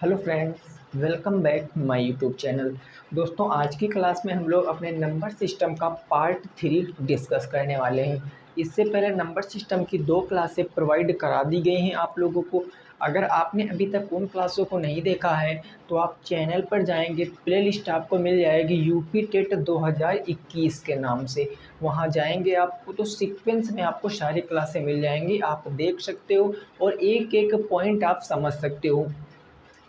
Hello friends, welcome back my YouTube channel. दोस्तों, आज की क्लास में हम लोग अपने नंबर सिस्टम का पार्ट 3 डिस्कस करने वाले हैं। इससे पहले नंबर सिस्टम की 2 क्लासें प्रोवाइड करा दी गई हैं आप लोगों को। अगर आपने अभी तक उन क्लासों को नहीं देखा है तो आप चैनल पर जाएंगे, प्लेलिस्ट आपको मिल जाएगी यूपी टेट 2021 के नाम से। वहाँ जाएंगे आपको तो सीक्वेंस में आपको सारी क्लासें मिल जाएंगी, आप देख सकते हो और एक एक पॉइंट आप समझ सकते हो।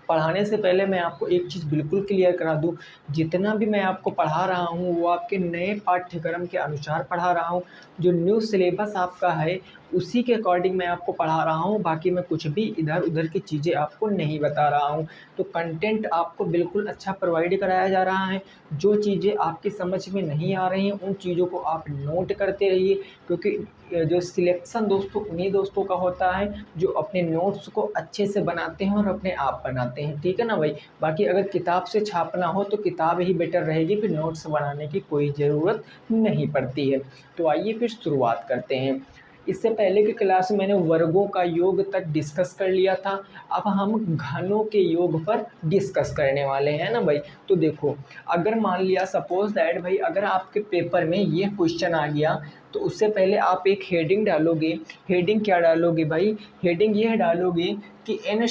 पढ़ाने से पहले मैं आपको एक चीज़ बिल्कुल क्लियर करा दूँ, जितना भी मैं आपको पढ़ा रहा हूँ वो आपके नए पाठ्यक्रम के अनुसार पढ़ा रहा हूँ। जो न्यू सिलेबस आपका है उसी के अकॉर्डिंग मैं आपको पढ़ा रहा हूँ। बाकी मैं कुछ भी इधर उधर की चीज़ें आपको नहीं बता रहा हूँ। तो कंटेंट आपको बिल्कुल अच्छा प्रोवाइड कराया जा रहा है। जो चीज़ें आपकी समझ में नहीं आ रही हैं उन चीज़ों को आप नोट करते रहिए, क्योंकि जो सिलेक्शन दोस्तों उन्हीं दोस्तों का होता है जो अपने नोट्स को अच्छे से बनाते हैं और अपने आप बनाते हैं। ठीक है ना भाई। बाकी अगर किताब से छापना हो तो किताब ही बेटर रहेगी, फिर नोट्स बनाने की कोई ज़रूरत नहीं पड़ती है। तो आइए फिर शुरुआत करते हैं। इससे पहले की क्लास में मैंने वर्गों का योग तक डिस्कस कर लिया था। अब हम घनों के योग पर डिस्कस करने वाले हैं ना भाई। तो देखो, अगर मान लिया सपोज दैट भाई, अगर आपके पेपर में ये क्वेश्चन आ गया तो उससे पहले आप एक हेडिंग डालोगे। हेडिंग क्या डालोगे भाई? हेडिंग ये डालोगे कि इन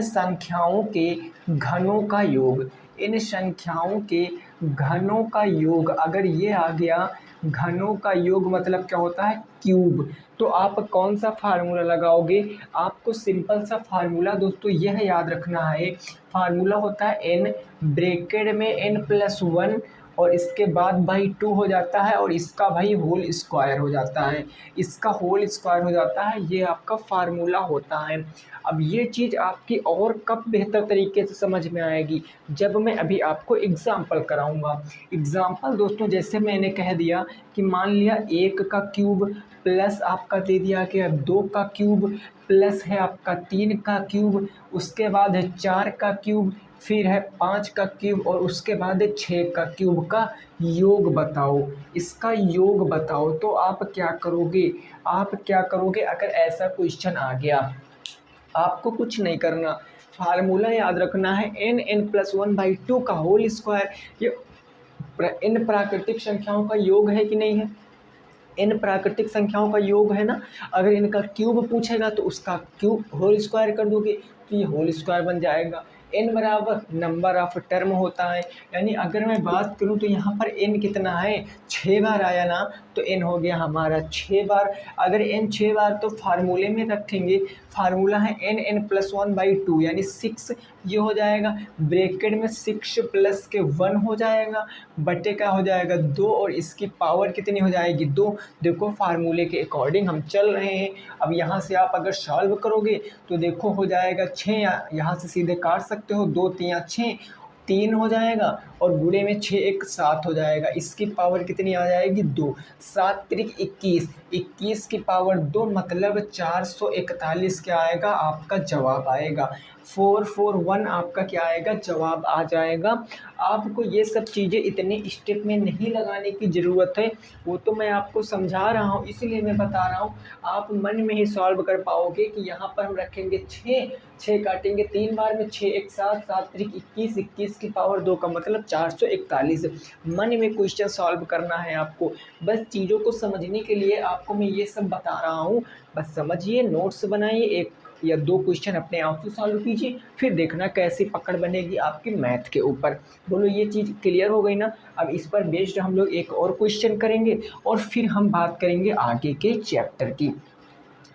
संख्याओं के घनों का योग। इन संख्याओं के घनों का योग अगर ये आ गया, घनों का योग मतलब क्या होता है? क्यूब। तो आप कौन सा फार्मूला लगाओगे? आपको सिंपल सा फार्मूला दोस्तों यह याद रखना है। फार्मूला होता है एन, ब्रैकेट में n+1 और इसके बाद भाई 2 हो जाता है और इसका भाई होल स्क्वायर हो जाता है। इसका होल स्क्वायर हो जाता है, ये आपका फार्मूला होता है। अब ये चीज़ आपकी और कब बेहतर तरीके से समझ में आएगी? जब मैं अभी आपको एग्जाम्पल कराऊंगा। एग्जाम्पल दोस्तों, जैसे मैंने कह दिया कि मान लिया 1 का क्यूब प्लस आपका दे दिया कि 2 का क्यूब प्लस है आपका 3 का क्यूब, उसके बाद है 4 का क्यूब, फिर है 5 का क्यूब और उसके बाद है 6 का क्यूब का योग बताओ। इसका योग बताओ। तो आप क्या करोगे? अगर ऐसा क्वेश्चन आ गया, आपको कुछ नहीं करना, फार्मूला याद रखना है n+1/2 का होल स्क्वायर। ये इन प्राकृतिक संख्याओं का योग है कि नहीं है? इन प्राकृतिक संख्याओं का योग है ना। अगर इनका क्यूब पूछेगा तो उसका क्यूब होल स्क्वायर कर दोगे तो ये होल स्क्वायर बन जाएगा। n बराबर नंबर ऑफ टर्म होता है, यानी अगर मैं बात करूं तो यहाँ पर n कितना है? 6 बार आया ना, तो n हो गया हमारा 6 बार। अगर n 6 बार तो फार्मूले में रखेंगे, फार्मूला है n+1/2 यानी 6, ये हो जाएगा ब्रैकेट में 6 प्लस के 1 हो जाएगा, बटे का हो जाएगा 2 और इसकी पावर कितनी हो जाएगी? 2। देखो फार्मूले के अकॉर्डिंग हम चल रहे हैं। अब यहाँ से आप अगर सॉल्व करोगे तो देखो हो जाएगा 6, यहाँ से सीधे काट सकते हो, 2 3 6, 3 हो जाएगा और गुणे में 6 1 7 हो जाएगा। इसकी पावर कितनी आ जाएगी? 2। 7 त्रिक 21, 21 की पावर 2 मतलब 441 क्या आएगा? आपका जवाब आएगा 441, आपका क्या आएगा? जवाब आ जाएगा। आपको ये सब चीज़ें इतने स्टेप में नहीं लगाने की ज़रूरत है, वो तो मैं आपको समझा रहा हूँ, इसलिए मैं बता रहा हूँ। आप मन में ही सॉल्व कर पाओगे कि यहाँ पर हम रखेंगे 6 काटेंगे 3 बार में 6 1 7, 7 त्रिक 21, 21 की पावर 2 का मतलब 441। मन में क्वेश्चन सॉल्व करना है आपको। बस चीज़ों को समझने के लिए आपको मैं ये सब बता रहा हूँ। बस समझिए, नोट्स बनाइए, 1 या 2 क्वेश्चन अपने आप से सॉल्व कीजिए, फिर देखना कैसी पकड़ बनेगी आपकी मैथ के ऊपर। बोलो ये चीज़ क्लियर हो गई ना? अब इस पर बेस्ड हम लोग एक और क्वेश्चन करेंगे और फिर हम बात करेंगे आगे के चैप्टर की।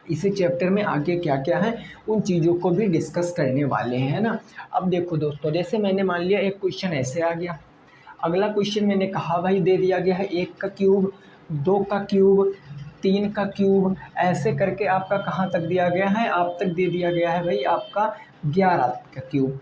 इसी चैप्टर में आगे क्या क्या है उन चीज़ों को भी डिस्कस करने वाले हैं ना। अब देखो दोस्तों, जैसे मैंने मान लिया एक क्वेश्चन ऐसे आ गया। अगला क्वेश्चन मैंने कहा भाई दे दिया गया है 1 का क्यूब, 2 का क्यूब, 3 का क्यूब, ऐसे करके आपका कहाँ तक दिया गया है? आप तक दे दिया गया है भाई आपका 11 का क्यूब।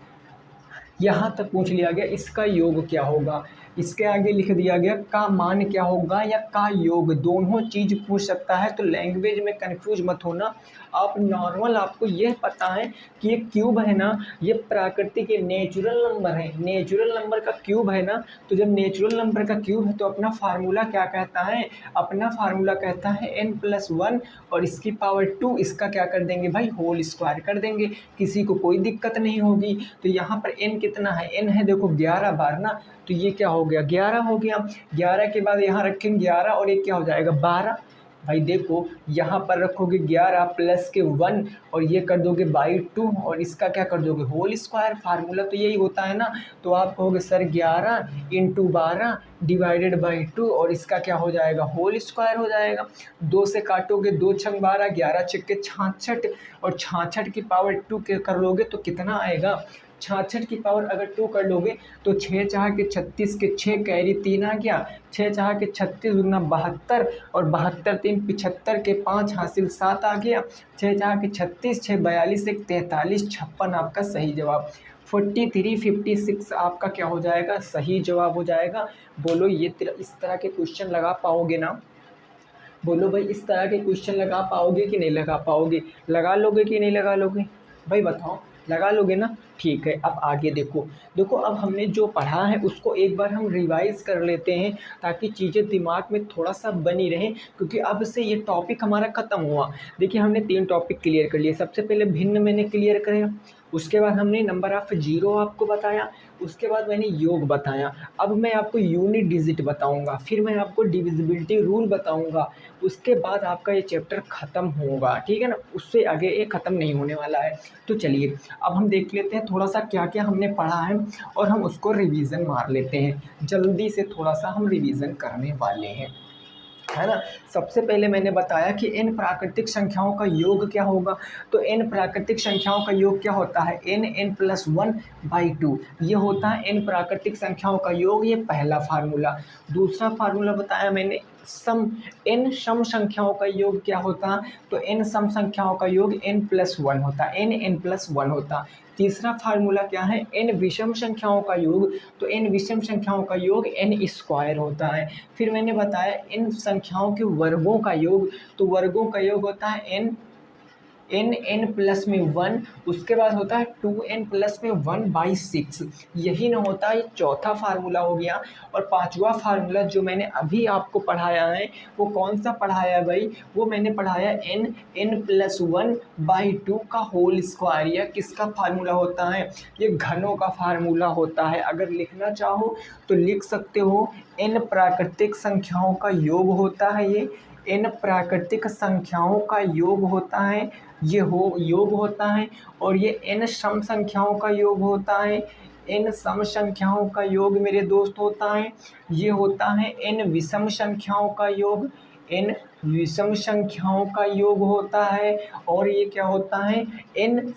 यहाँ तक पूछ लिया गया इसका योग क्या होगा। इसके आगे लिख दिया गया का मान क्या होगा या का योग, दोनों चीज़ पूछ सकता है। तो लैंग्वेज में कंफ्यूज मत होना, आप नॉर्मल, आपको यह पता है कि ये क्यूब है ना, ये प्राकृतिक नेचुरल नंबर है, नेचुरल नंबर का क्यूब है ना। तो जब नेचुरल नंबर का क्यूब है तो अपना फार्मूला क्या कहता है, अपना फार्मूला कहता है n+1 और इसकी पावर 2, इसका क्या कर देंगे भाई, होल स्क्वायर कर देंगे, किसी को कोई दिक्कत नहीं होगी। तो यहाँ पर n कितना है, n है देखो 11 बार ना, तो ये क्या हो गया 11 हो गया। 11 के बाद यहाँ रखेंगे 11 और एक क्या हो जाएगा 12। भाई देखो यहाँ पर रखोगे 11 प्लस के 1 और ये कर दोगे बाई 2 और इसका क्या कर दोगे होल स्क्वायर। फार्मूला तो यही होता है ना। तो आप कहोगे सर 11 इंटू 12 डिवाइडेड बाई 2 और इसका क्या हो जाएगा होल स्क्वायर हो जाएगा। 2 से काटोगे 2 छंग 12, 11 छक्के 66 और 66 की पावर 2 के कर लोगे तो कितना आएगा, 66 की पावर अगर 2 कर लोगे तो 6 चाह के 36 के 6 कैरी 3 आ गया, 6 चाह के 36 गुना 72 और 72 3 75 के 5 हासिल 7 आ गया, 6 चाह के 36 6 42 1 43 56 आपका सही जवाब। 43 56 आपका क्या हो जाएगा, सही जवाब हो जाएगा। बोलो ये इस तरह के क्वेश्चन लगा पाओगे ना, बोलो भाई इस तरह के क्वेश्चन लगा पाओगे कि नहीं लगा पाओगे, लगा लोगे कि नहीं लगा लोगे भाई बताओ, लगा लोगे ना। ठीक है, अब आगे देखो, देखो अब हमने जो पढ़ा है उसको एक बार हम रिवाइज कर लेते हैं ताकि चीज़ें दिमाग में थोड़ा सा बनी रहें, क्योंकि अब से ये टॉपिक हमारा ख़त्म हुआ। देखिए हमने 3 टॉपिक क्लियर कर लिए। सबसे पहले भिन्न मैंने क्लियर किया, उसके बाद हमने नंबर ऑफ जीरो आपको बताया, उसके बाद मैंने योग बताया। अब मैं आपको यूनिट डिजिट बताऊंगा, फिर मैं आपको डिविजिबिलिटी रूल बताऊंगा, उसके बाद आपका ये चैप्टर ख़त्म होगा। ठीक है ना, उससे आगे ये ख़त्म नहीं होने वाला है। तो चलिए अब हम देख लेते हैं थोड़ा सा क्या क्या हमने पढ़ा है और हम उसको रिवीजन मार लेते हैं। जल्दी से थोड़ा सा हम रिवीजन करने वाले हैं, है ना। सबसे पहले मैंने बताया कि n प्राकृतिक संख्याओं का योग क्या होगा। तो n प्राकृतिक संख्याओं का योग क्या होता है, n+1/2 ये होता है n प्राकृतिक संख्याओं का योग। ये पहला फार्मूला। दूसरा फार्मूला बताया मैंने सम, n सम संख्याओं का योग क्या होता, तो n सम संख्याओं का योग n+1 होता, n+1 होता। तीसरा फार्मूला क्या है, n विषम संख्याओं का योग, तो n विषम संख्याओं का योग n² होता है। फिर मैंने बताया n संख्याओं के वर्गों का योग, तो वर्गों का योग होता है n प्लस में 1, उसके बाद होता है 2n प्लस में 1/6। यही ना होता है, ये चौथा फार्मूला हो गया। और पांचवा फार्मूला जो मैंने अभी आपको पढ़ाया है वो कौन सा पढ़ाया भाई, वो मैंने पढ़ाया n+1/2 का होल स्क्वायर। यह किसका फार्मूला होता है, ये घनों का फार्मूला होता है। अगर लिखना चाहो तो लिख सकते हो, n प्राकृतिक संख्याओं का योग होता है, ये n प्राकृतिक संख्याओं का योग होता है, ये योग होता है। और ये n सम संख्याओं का योग होता है, n सम संख्याओं का योग मेरे दोस्त होता है। ये होता है n विषम संख्याओं का योग, n विषम संख्याओं का योग होता है। और ये क्या होता है, n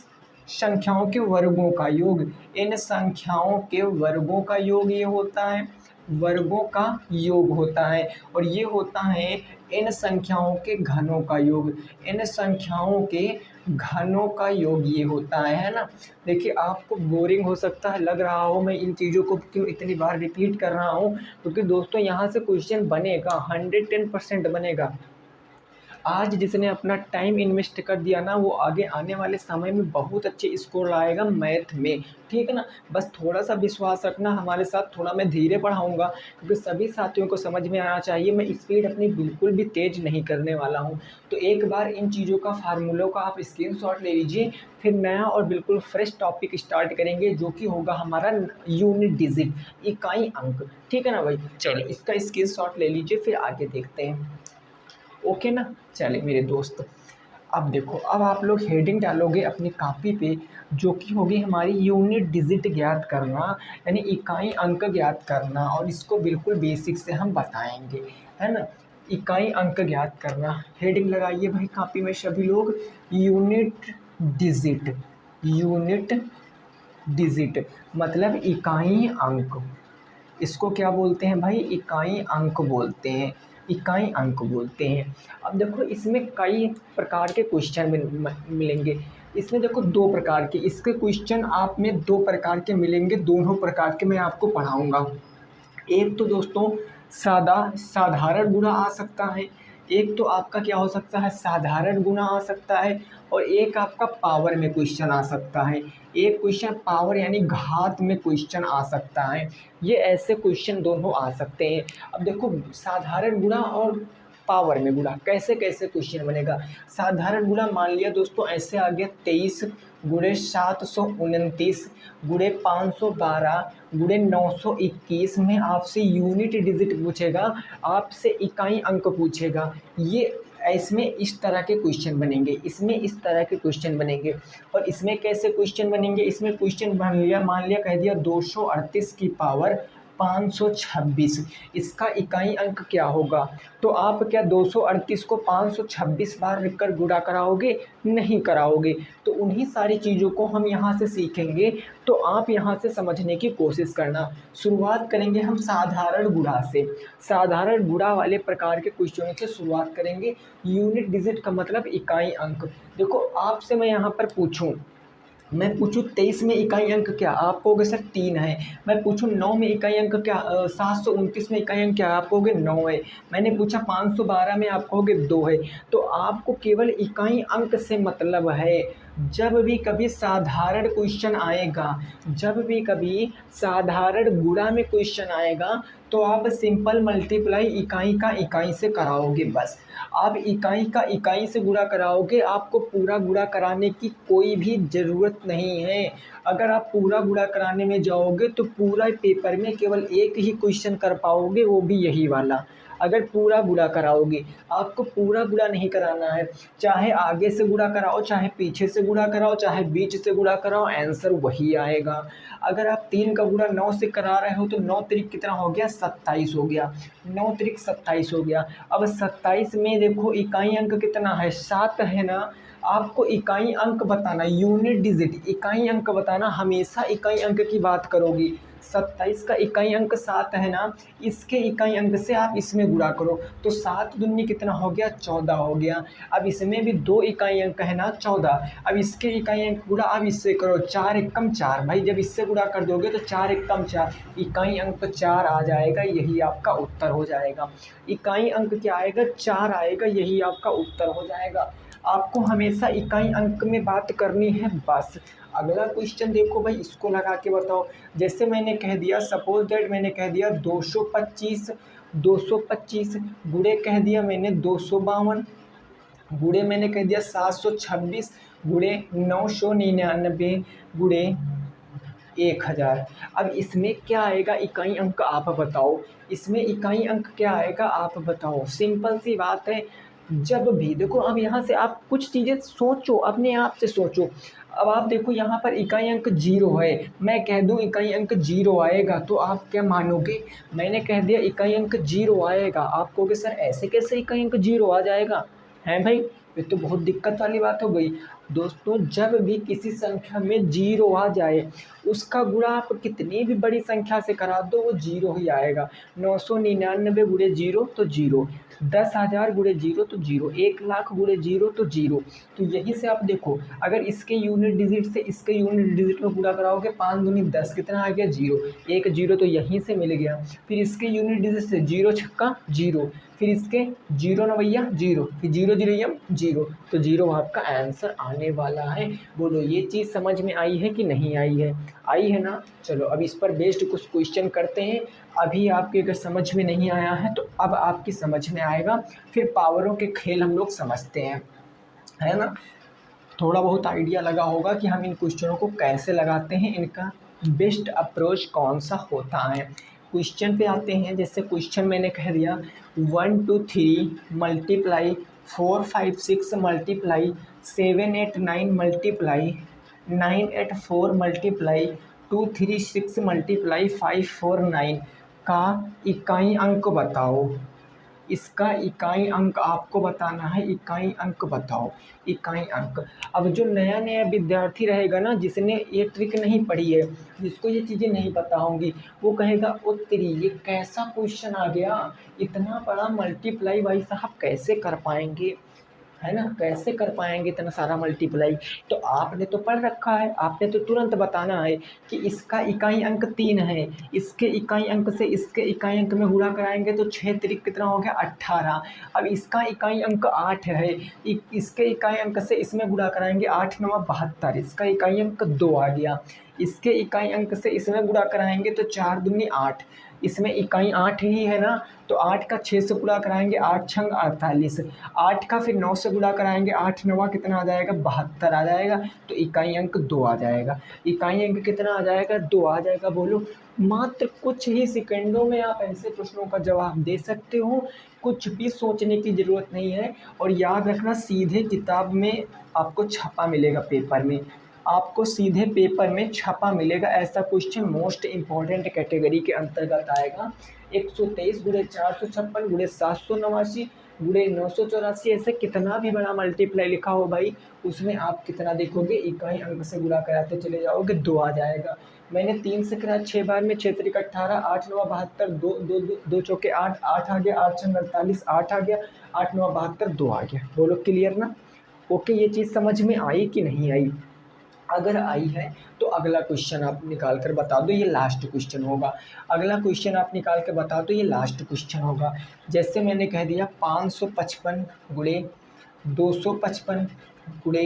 संख्याओं के वर्गों का योग, n संख्याओं के वर्गों का योग ये होता है, वर्गों का योग होता है। और ये होता है n संख्याओं के घनों का योग, n संख्याओं के घनों का योग ये होता है ना। देखिए आपको बोरिंग हो सकता है, लग रहा हो मैं इन चीज़ों को क्यों इतनी बार रिपीट कर रहा हूँ, क्योंकि दोस्तों यहाँ से क्वेश्चन बनेगा, 110% बनेगा। आज जिसने अपना टाइम इन्वेस्ट कर दिया ना, वो आगे आने वाले समय में बहुत अच्छे स्कोर लाएगा मैथ में। ठीक है ना, बस थोड़ा सा विश्वास रखना हमारे साथ, थोड़ा मैं धीरे पढ़ाऊंगा क्योंकि सभी साथियों को समझ में आना चाहिए। मैं स्पीड अपनी बिल्कुल भी तेज़ नहीं करने वाला हूँ। तो एक बार इन चीज़ों का फार्मूलों का आप स्क्रीनशॉट ले लीजिए, फिर नया और बिल्कुल फ्रेश टॉपिक स्टार्ट करेंगे जो कि होगा हमारा यूनिट डिजिट, इकाई अंक। ठीक है ना भाई, चलिए इसका स्क्रीनशॉट ले लीजिए, फिर आगे देखते हैं। ओके ना, चले मेरे दोस्त, अब देखो, अब आप लोग हेडिंग डालोगे अपनी कॉपी पे, जो कि होगी हमारी यूनिट डिजिट ज्ञात करना, यानी इकाई अंक ज्ञात करना। और इसको बिल्कुल बेसिक से हम बताएंगे, है ना। इकाई अंक ज्ञात करना, हेडिंग लगाइए भाई कॉपी में सभी लोग, यूनिट डिजिट। यूनिट डिजिट मतलब इकाई अंक, इसको क्या बोलते हैं भाई, इकाई अंक बोलते हैं, इकाई अंक बोलते हैं। अब देखो इसमें कई प्रकार के क्वेश्चन मिलेंगे। इसमें देखो 2 प्रकार के इसके क्वेश्चन आप में 2 प्रकार के मिलेंगे, दोनों प्रकार के मैं आपको पढ़ाऊंगा। एक तो दोस्तों साधारण गुणा आ सकता है, एक तो आपका क्या हो सकता है, साधारण गुणा आ सकता है, और एक आपका पावर में क्वेश्चन आ सकता है। एक क्वेश्चन पावर यानी घात में क्वेश्चन आ सकता है। ये ऐसे क्वेश्चन दोनों आ सकते हैं। अब देखो साधारण गुणा और पावर में गुणा कैसे कैसे क्वेश्चन बनेगा। साधारण गुणा मान लिया दोस्तों ऐसे आ गया 23 गुणे 729 गुणे 512 गुणे 921 में आपसे यूनिट डिजिट पूछेगा, आपसे इकाई अंक पूछेगा। ये इसमें इस तरह के क्वेश्चन बनेंगे, इसमें इस तरह के क्वेश्चन बनेंगे। और इसमें कैसे क्वेश्चन बनेंगे, इसमें क्वेश्चन मान लिया कह दिया 238 की पावर 526, इसका इकाई अंक क्या होगा। तो आप क्या 238 को 526 बार लिखकर गुणा कराओगे, नहीं कराओगे। तो उन्हीं सारी चीज़ों को हम यहाँ से सीखेंगे, तो आप यहाँ से समझने की कोशिश करना। शुरुआत करेंगे हम साधारण गुणा से, साधारण गुणा वाले प्रकार के क्वेश्चनों से शुरुआत करेंगे। यूनिट डिजिट का मतलब इकाई अंक। देखो आपसे मैं यहाँ पर पूछूं, मैं पूछूं 23 में इकाई अंक क्या, आप कहोगे सर 3 है। मैं पूछूं 9 में इकाई अंक क्या, 729 में इकाई अंक क्या, आप कहोगे 9 है। मैंने पूछा 512 में, आप कहोगे 2 है। तो आपको केवल इकाई अंक से मतलब है। जब भी कभी साधारण क्वेश्चन आएगा, जब भी कभी साधारण गुणा में क्वेश्चन आएगा, तो आप सिंपल मल्टीप्लाई इकाई का इकाई से कराओगे। बस आप इकाई का इकाई से गुणा कराओगे, आपको पूरा गुणा कराने की कोई भी ज़रूरत नहीं है। अगर आप पूरा गुणा कराने में जाओगे तो पूरा पेपर में केवल एक ही क्वेश्चन कर पाओगे, वो भी यही वाला। अगर पूरा गुणा कराओगे, आपको पूरा गुणा नहीं कराना है। चाहे आगे से गुणा कराओ, चाहे पीछे से गुणा कराओ, चाहे बीच से गुणा कराओ, आंसर वही आएगा। अगर आप 3 का गुणा 9 से करा रहे हो तो 9 त्रिक कितना हो गया, 27 हो गया। 9 त्रिक 27 हो गया। अब 27 में देखो इकाई अंक कितना है, 7 है ना। आपको इकाई अंक बताना, यूनिट डिजिट इकाई अंक बताना, हमेशा इकाई अंक की बात करोगी। 27 का इकाई अंक 7 है ना, इसके इकाई अंक से आप इसमें गुणा करो, तो 7 दूनी कितना हो गया, 14 हो गया। अब इसमें भी 2 इकाई अंक है ना, 14। अब इसके इकाई अंक गुणा अब इससे करो, 4 एकम 4। भाई जब इससे गुणा कर दोगे तो 4 एकम 4, इकाई अंक 4 आ जाएगा, यही आपका उत्तर हो जाएगा। इकाई अंक क्या आएगा, 4 आएगा, यही आपका उत्तर हो जाएगा। आपको हमेशा इकाई अंक में बात करनी है बस। अगला क्वेश्चन देखो भाई, इसको लगा के बताओ। जैसे मैंने कह दिया, सपोज दैट मैंने कह दिया 225 गुणे कह दिया मैंने 252 गुणे मैंने कह दिया 726 गुणे 999 गुणे 1000। अब इसमें क्या आएगा इकाई अंक, आप बताओ। इसमें इकाई अंक क्या आएगा, आप बताओ। सिंपल सी बात है। जब भी देखो, अब यहाँ से आप कुछ चीज़ें सोचो, अपने आप से सोचो। अब आप देखो यहाँ पर इकाई अंक 0 है, मैं कह दूँ इकाई अंक 0 आएगा तो आप क्या मानोगे। मैंने कह दिया इकाई अंक 0 आएगा, आप कहोगे सर ऐसे कैसे इकाई अंक 0 आ जाएगा, है भाई, ये तो बहुत दिक्कत वाली बात हो गई। दोस्तों जब भी किसी संख्या में 0 आ जाए, उसका गुणा आप कितनी भी बड़ी संख्या से करा दो, वो 0 ही आएगा। 999 गुणे 0 तो 0, 10,000 गुणे 0 तो 0, 1,00,000 गुणे 0 तो 0। तो यही से आप देखो, अगर इसके यूनिट डिजिट से इसके यूनिट डिजिट में गुणा कराओगे, 5 दूनी 10, कितना आ गया 0, एक 0 तो यहीं से मिल गया। फिर इसके यूनिट डिजिट से 0 छक्का 0, फिर इसके 0 नवैया 0, फिर 0 0 0, तो 0 आपका आंसर आने वाला है। बोलो ये चीज़ समझ में आई है कि नहीं आई है, आई है ना। चलो अब इस पर बेस्ड कुछ क्वेश्चन करते हैं। अभी आपके अगर समझ में नहीं आया है तो अब आपकी समझ में आएगा। फिर पावरों के खेल हम लोग समझते हैं, है ना। थोड़ा बहुत आइडिया लगा होगा कि हम इन क्वेश्चनों को कैसे लगाते हैं, इनका बेस्ट अप्रोच कौन सा होता है। क्वेश्चन पे आते हैं। जैसे क्वेश्चन मैंने कह दिया 1 2 3 multiply 4 5 6 multiply 7 8 9 multiply 9 8 4 multiply 2 3 6 multiply 5 4 9 का इकाई अंक बताओ। इसका इकाई अंक आपको बताना है, इकाई अंक बताओ, इकाई अंक। अब जो नया नया विद्यार्थी रहेगा ना, जिसने ये ट्रिक नहीं पढ़ी है, जिसको ये चीज़ें नहीं पता होंगी, वो कहेगा उत्तरी ये कैसा क्वेश्चन आ गया, इतना बड़ा मल्टीप्लाई भाई साहब कैसे कर पाएंगे। है ना, कैसे कर पाएंगे इतना सारा मल्टीप्लाई। तो आपने तो पढ़ रखा है, आपने तो तुरंत बताना है कि इसका इकाई अंक 3 है, इसके इकाई अंक से इसके इकाई अंक में गुणा कराएंगे तो 6 तिरिक कितना हो गया 18। अब इसका इकाई अंक 8 है, इसके इकाई अंक से इसमें गुणा कराएंगे 8 9 72, इसका इकाई अंक 2 आ गया। इसके इकाई अंक से इसमें गुणा कराएंगे तो 4 दूनी 8, इसमें इकाई 8 ही है ना, तो 8 का 6 से गुणा कराएंगे 8 छंग 48, 8 का फिर 9 से गुणा कराएंगे 8 9 कितना आ जाएगा 72 आ जाएगा, तो इकाई अंक 2 आ जाएगा। इकाई अंक कितना आ जाएगा 2 आ जाएगा। बोलो, मात्र कुछ ही सेकंडों में आप ऐसे प्रश्नों का जवाब दे सकते हो, कुछ भी सोचने की ज़रूरत नहीं है। और याद रखना, सीधे किताब में आपको छपा मिलेगा, पेपर में आपको सीधे पेपर में छपा मिलेगा ऐसा क्वेश्चन, मोस्ट इम्पॉर्टेंट कैटेगरी के अंतर्गत आएगा। 123 गुणे 456 गुणे 789 गुणे 984, ऐसे कितना भी बड़ा मल्टीप्लाई लिखा हो भाई, उसमें आप कितना देखोगे, इकाई अंक से गुणा कराते चले जाओगे 2 आ जाएगा। मैंने 3 से कराया 6 बार में, 6 त्रिक 18, 8 9 72, 2 2 2 चौके 8, 8 आ गया, 8 छंग 48, 8 आ गया, 8 9 72, 2 आ गया। बोलो क्लियर ना? ओके, ये चीज़ समझ में आई कि नहीं आई? अगर आई है तो अगला क्वेश्चन आप निकाल कर बता दो, ये लास्ट क्वेश्चन होगा। अगला क्वेश्चन आप निकाल कर बता दो, ये लास्ट क्वेश्चन होगा। जैसे मैंने कह दिया 555 गुणे 255 गुणे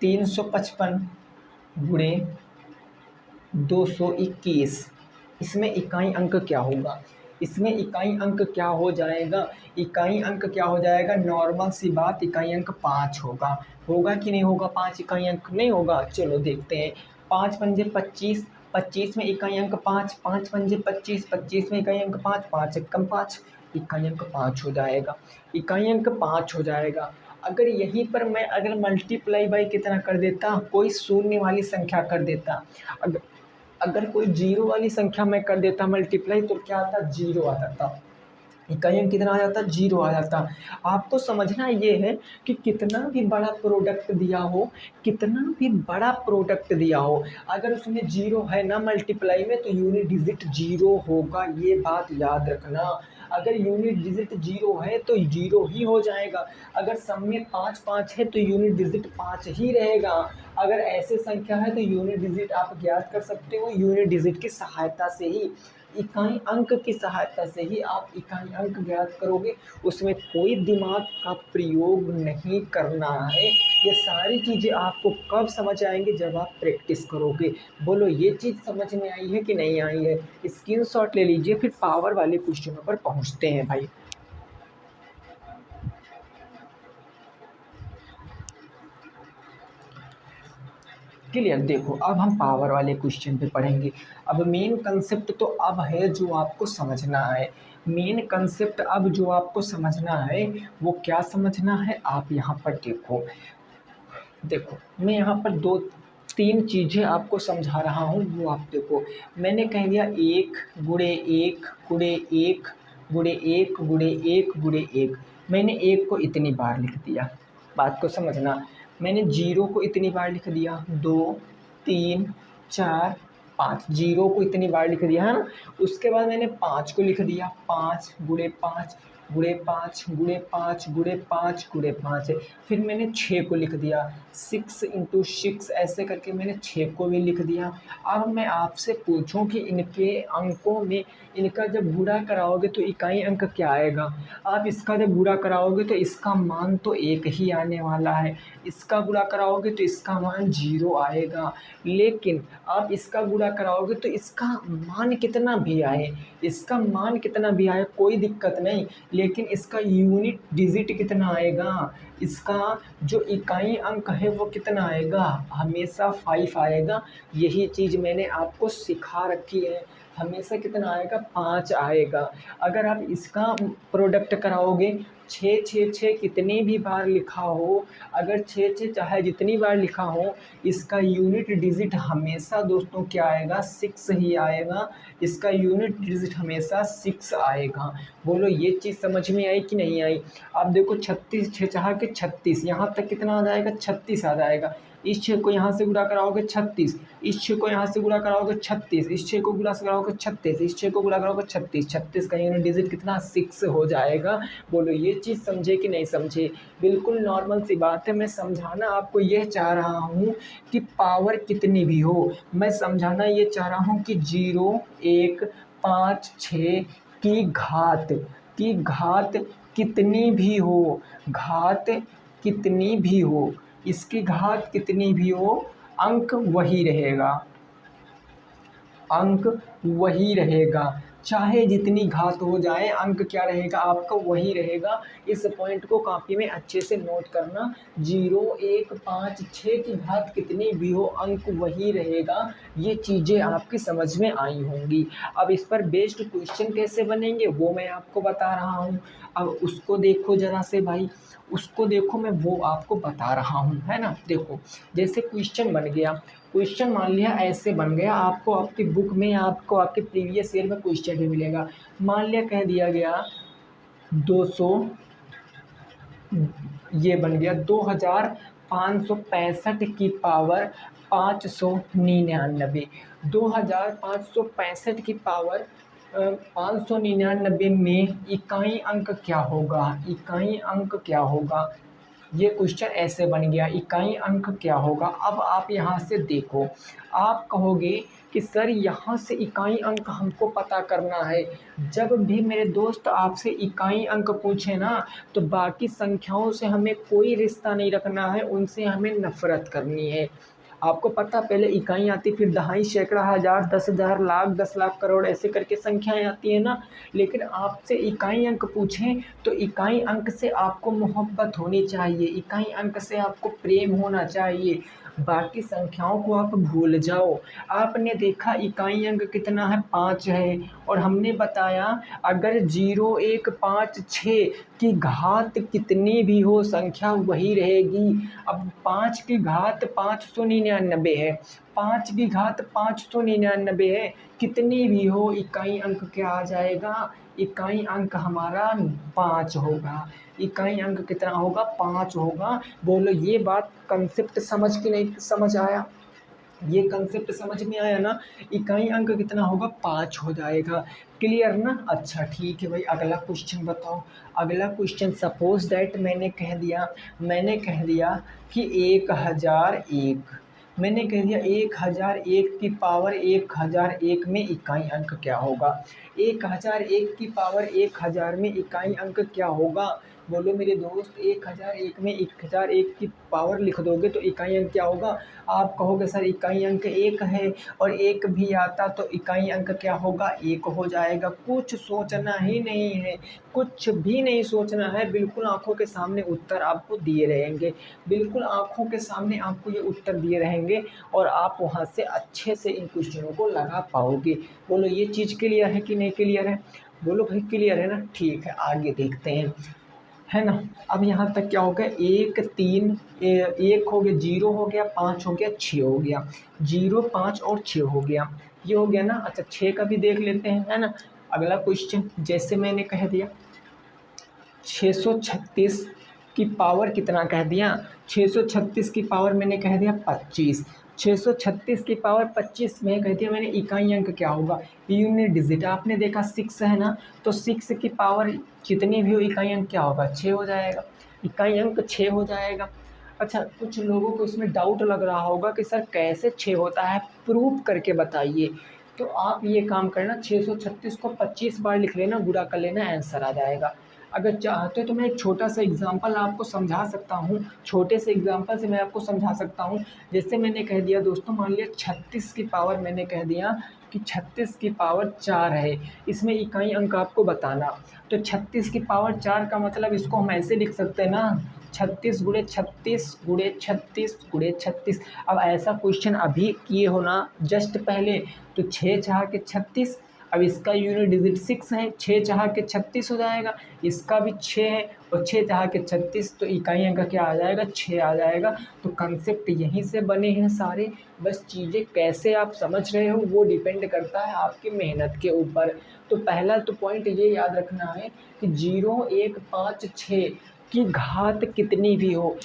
355 गुणे 221, इसमें इकाई अंक क्या होगा? इसमें इकाई अंक क्या हो जाएगा? इकाई अंक क्या हो जाएगा? नॉर्मल सी बात, इकाई अंक 5 होगा। होगा कि नहीं होगा? 5 इकाई अंक नहीं होगा? चलो देखते हैं। 5 पंजे 25, 25 में इकाई अंक 5, 5 पंजे 25, 25 में इकाई अंक 5, 5 एकम 5, इकाई अंक 5 हो जाएगा। इकाई अंक 5 हो जाएगा। अगर यहीं पर मैं अगर मल्टीप्लाई बाई कितना कर देता, कोई शून्य वाली संख्या कर देता, अगर अगर कोई जीरो वाली संख्या में कर देता मल्टीप्लाई, तो क्या आता? जीरो आ जाता। इकाई अंक कितना आ जाता? जीरो आ जाता। आपको समझना ये है कि कितना भी बड़ा प्रोडक्ट दिया हो, कितना भी बड़ा प्रोडक्ट दिया हो, अगर उसमें जीरो है ना मल्टीप्लाई में, तो यूनिट डिजिट जीरो होगा, ये बात याद रखना। अगर यूनिट डिजिट जीरो है तो जीरो ही हो जाएगा। अगर सम में 5 5 है तो यूनिट डिजिट 5 ही रहेगा। अगर ऐसे संख्या है तो यूनिट डिजिट आप ज्ञात कर सकते हो यूनिट डिजिट की सहायता से ही, इकाई अंक की सहायता से ही आप इकाई अंक ज्ञात करोगे। उसमें कोई दिमाग का प्रयोग नहीं करना है। ये सारी चीज़ें आपको कब समझ आएंगी? जब आप प्रैक्टिस करोगे। बोलो, ये चीज़ समझ में आई है कि नहीं आई है? स्क्रीनशॉट ले लीजिए, फिर पावर वाले क्वेश्चनों पर पहुंचते हैं भाई। क्लियर? देखो, अब हम पावर वाले क्वेश्चन पे पढ़ेंगे। अब मेन कंसेप्ट तो अब है जो आपको समझना है। मेन कंसेप्ट अब जो आपको समझना है वो क्या समझना है? आप यहाँ पर देखो, देखो मैं यहाँ पर 2-3 चीज़ें आपको समझा रहा हूँ, वो आप देखो। मैंने कह दिया 1 गुणे 1 गुणे 1 गुणे 1 गुणे 1 गुणे 1, मैंने 1 को इतनी बार लिख दिया। बात को समझना, मैंने 0 को इतनी बार लिख दिया, 2 3 4 5, 0 को इतनी बार लिख दिया है ना। उसके बाद मैंने 5 को लिख दिया, 5 गुणे 5 गुणे 5 गुणे 5 गुणे 5 गुणे 5। फिर मैंने 6 को लिख दिया, 6 इंटू 6, ऐसे करके मैंने 6 को भी लिख दिया। अब मैं आपसे पूछूं कि इनके अंकों में इनका जब गुणा कराओगे तो इकाई अंक क्या आएगा? आप इसका जब गुणा कराओगे तो इसका मान तो 1 ही आने वाला है, इसका गुणा कराओगे तो इसका मान 0 आएगा। लेकिन आप इसका गुणा कराओगे तो इसका मान कितना भी आए, इसका मान कितना भी आए कोई दिक्कत नहीं, लेकिन इसका यूनिट डिजिट कितना आएगा, इसका जो इकाई अंक है वो कितना आएगा? हमेशा 5 आएगा। यही चीज़ मैंने आपको सिखा रखी है, हमेशा कितना आएगा? 5 आएगा। अगर आप इसका प्रोडक्ट कराओगे, 6 6 6 कितनी भी बार लिखा हो, अगर 6 6 चाहे जितनी बार लिखा हो, इसका यूनिट डिजिट हमेशा दोस्तों क्या आएगा? 6 ही आएगा। इसका यूनिट डिजिट हमेशा 6 आएगा। बोलो, ये चीज़ समझ में आई कि नहीं आई? आप देखो 36 6 चाह के 36, यहाँ तक कितना आ जाएगा? 36 आ जाएगा। इस 6 को यहाँ से गुणा कराओगे 36, इस 6 को यहाँ से गुणा कराओगे 36, इस 6 को गुणा कराओगे 36, इस 6 को गुणा कराओगे 36, 36 का यूनिट डिजिट कितना 6 हो जाएगा। बोलो ये चीज़ समझे कि नहीं समझे? बिल्कुल नॉर्मल सी बात है। मैं समझाना आपको ये चाह रहा हूँ कि पावर कितनी भी हो, मैं समझाना ये चाह रहा हूँ कि 0 1 5 6 की घात कितनी भी हो, घात कितनी भी हो, इसकी घात कितनी भी हो, अंक वही रहेगा, अंक वही रहेगा। चाहे जितनी घात हो जाए अंक क्या रहेगा आपका, वही रहेगा। इस पॉइंट को कॉपी में अच्छे से नोट करना। 0 1 5 6 की घात कितनी भी हो अंक वही रहेगा। ये चीज़ें आपकी समझ में आई होंगी। अब इस पर बेस्ड क्वेश्चन कैसे बनेंगे वो मैं आपको बता रहा हूँ। अब उसको देखो ज़रा से भाई, उसको देखो, मैं वो आपको बता रहा हूँ, है ना। देखो जैसे क्वेश्चन बन गया, क्वेश्चन मान लिया ऐसे बन गया, आपको आपकी बुक में, आपको आपके प्रीवियस ईयर में क्वेश्चन भी मिलेगा। मान लिया कह दिया गया 200, ये बन गया 2565 की पावर 599, 2565 की पावर 599 में इकाई अंक क्या होगा, इकाई अंक क्या होगा। ये क्वेश्चन ऐसे बन गया, इकाई अंक क्या होगा। अब आप यहाँ से देखो, आप कहोगे कि सर यहाँ से इकाई अंक हमको पता करना है। जब भी मेरे दोस्त आपसे इकाई अंक पूछे ना, तो बाकी संख्याओं से हमें कोई रिश्ता नहीं रखना है, उनसे हमें नफरत करनी है। आपको पता, पहले इकाई आती, फिर दहाई, सैकड़ा, हज़ार, 10,000, लाख, 10 लाख, करोड़, ऐसे करके संख्याएं आती है ना। लेकिन आपसे इकाई अंक पूछें तो इकाई अंक से आपको मोहब्बत होनी चाहिए, इकाई अंक से आपको प्रेम होना चाहिए। बाकी संख्याओं को आप भूल जाओ। आपने देखा इकाई अंक कितना है, 5 है, और हमने बताया अगर 0 1 5 6 की घात कितनी भी हो संख्या वही रहेगी। अब 5 की घात 599 है, 5 की घात 599 है, कितनी भी हो इकाई अंक क्या आ जाएगा, इकाई अंक हमारा 5 होगा। इकाई अंक कितना होगा, 5 होगा। बोलो ये बात कंसेप्ट समझ के नहीं समझ आया, ये कंसेप्ट समझ में आया ना। इकाई अंक कितना होगा, 5 हो जाएगा। क्लियर ना। अच्छा ठीक है भाई, अगला क्वेश्चन बताओ। अगला क्वेश्चन, सपोज दैट मैंने कह दिया कि 1001, मैंने कह दिया 1001 की पावर 1001 में इकाई अंक क्या होगा। 1001 की पावर 1000 में इकाई अंक क्या होगा। बोलो मेरे दोस्त, 1001 में 1001 की पावर लिख दोगे तो इकाई अंक क्या होगा। आप कहोगे सर इकाई अंक 1 है, और 1 भी आता तो इकाई अंक क्या होगा, 1 हो जाएगा। कुछ सोचना ही नहीं है, कुछ भी नहीं सोचना है, बिल्कुल आंखों के सामने उत्तर आपको दिए रहेंगे, बिल्कुल आंखों के सामने आपको ये उत्तर दिए रहेंगे, और आप वहाँ से अच्छे से इन क्वेश्चनों को लगा पाओगे। बोलो ये चीज़ क्लियर है कि नहीं क्लियर है। बोलो भाई क्लियर है ना। ठीक है, आगे देखते हैं, है ना। अब यहाँ तक क्या हो गया, 1 3 1 हो गया, 0 हो गया, 5 हो गया, 6 हो गया, 0 5 और 6 हो गया, ये हो गया ना। अच्छा 6 का भी देख लेते हैं, है ना। अगला क्वेश्चन, जैसे मैंने कह दिया 636 की पावर कितना कह दिया, 636 की पावर मैंने कह दिया 25, 636 की पावर 25 में कह दिया मैंने इकाई अंक क्या होगा, यूनिट डिजिट। आपने देखा 6 है ना, तो 6 की पावर जितनी भी हो इकाई अंक क्या होगा, 6 हो जाएगा, इकाई अंक 6 हो जाएगा। अच्छा कुछ लोगों को इसमें डाउट लग रहा होगा कि सर कैसे 6 होता है, प्रूफ करके बताइए। तो आप ये काम करना, 636 को 25 बार लिख लेना, गुणा कर लेना, आंसर आ जाएगा। अगर चाहते हो तो मैं एक छोटा सा एग्जांपल आपको समझा सकता हूँ, छोटे से एग्जांपल से मैं आपको समझा सकता हूँ। जैसे मैंने कह दिया दोस्तों, मान लिया 36 की पावर, मैंने कह दिया कि 36 की पावर 4 है, इसमें इकाई अंक आपको बताना। तो 36 की पावर 4 का मतलब इसको हम ऐसे लिख सकते हैं ना, 36 गुणे 36 गुणे 36 गुणे 36। अब ऐसा क्वेश्चन अभी किए हो ना जस्ट पहले, तो 6 चाह के 36, अब इसका यूनिट डिजिट 6 है, 6 चाह के 36 हो जाएगा, इसका भी 6 है, और 6 चाह के 36, तो इकाई अंक क्या आ जाएगा, 6 आ जाएगा। तो कंसेप्ट यहीं से बने हैं सारे, बस चीज़ें कैसे आप समझ रहे हो वो डिपेंड करता है आपकी मेहनत के ऊपर। तो पहला तो पॉइंट ये याद रखना है कि 0 1 5 6 की घात कितनी भी हो,